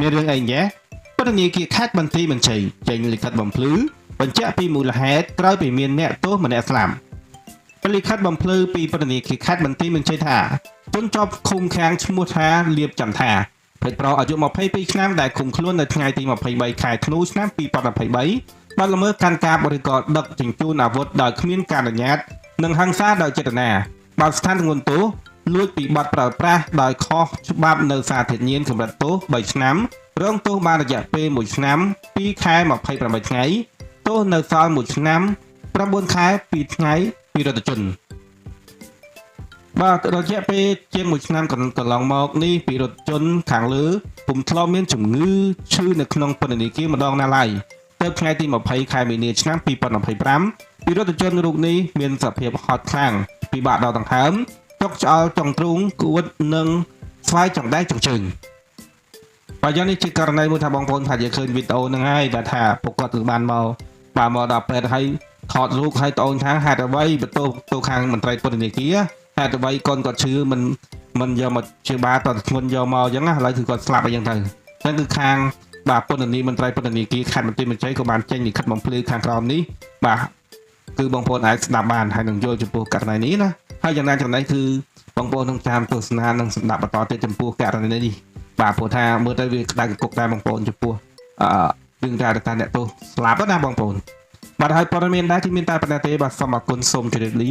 មានរឿងអីញ៉េពន្ធនាគារខេត្តបន្ទាយមានជ័យចេញលិខិតបំភ្លឺបញ្ជាក់ពីមូលហេតុក្រោយពីមានអ្នកទោសម្នាក់ស្លាប់លិខិតបំភ្លឺពីពន្ធនាគារខេត្តបន្ទាយមានជ័យថាជនជាប់ឃុំឃាំងឈ្មោះថាលៀបចន្ទថាភេទប្រុសអាយុ22ឆ្នាំដែលឃុំខ្លួននៅថ្ងៃទី23ខែធ្នូឆ្នាំ2023បានល្មើសកាន់កាប់ឬក៏ដឹកជញ្ជូនអាវុធដោយគ្មានការអនុញ្ញាតនិងហិង្សាដោយចេតនាបើស្ថានទម្ងន់ទោសលួចពីបទប្រើប្រាស់ដោយខុសច្បាប់នៅសាធារណកម្រិតទោស3ឆ្នាំរងទោសបានរយៈពេល1ឆ្នាំ2ខែ28ថ្ងៃទោសនៅសល់1ឆ្នាំ9ខែ2ថ្ងៃពីរដ្ឋជនបាទរយៈពេលជាង1ឆ្នាំកន្លងមកនេះពីរដ្ឋជនខាងលើពុំធ្លាប់មានជំងឺឈឺនៅក្នុងពន្ធនាគារម្ដងណាឡើយទៅថ្ងៃទី20ខែមីនាឆ្នាំ2025ពីរដ្ឋជនរូបនេះមានសភាពហត់ខ្លាំងពិបាកដកដង្ហើមទុកឆ្អល់ចុងទ្រូងគួតនិងស្វាយចង្ដែកចង្ជើងបាទយ៉ាងនេះជាករណីមួយថាបងប្អូនថាយើងឃើញវីដេអូហ្នឹងហើយដែលថាពួកគាត់គឺបានមកដល់ពេទ្យហើយថតរូបឲ្យត្អូនថាហេតុអ្វីបន្ទោខាងមន្ត្រីពន្ធនាគារហេតុអ្វីកូនគាត់ឈឺមិនយកមកជាបាលតធ្ងន់យកមកអញ្ចឹងណាឥឡូវគឺគាត់ស្លាប់អីចឹងទៅហ្នឹងគឺខាងបាទពន្ធនាមន្ត្រីពន្ធនាគារខេត្តបន្ទាយមានជ័យក៏បានចេញលិខិតបំភ្លឺខាងក្រោមនេះបាទគឺបងប្អូនអាចស្ដាប់បានហើយនឹងយល់ចំពោះករណីនេះណាហើយយ៉ាងណាចំណែកគឺបងប្អូននឹងតាមទស្សនានិងស្ដាប់បន្តទៀតចំពោះករណីនេះបាទព្រោះថាមើលទៅវាក្តៅកគុកដែរបងប្អូនចំពោះរឿងរ៉ាវដែលអ្នកទោសស្លាប់ណាបងប្អូនបាទហើយព័ត៌មានដែរគឺមានតែប៉ុណ្ណេះទេបាទសូមអរគុណសូមជម្រាបលា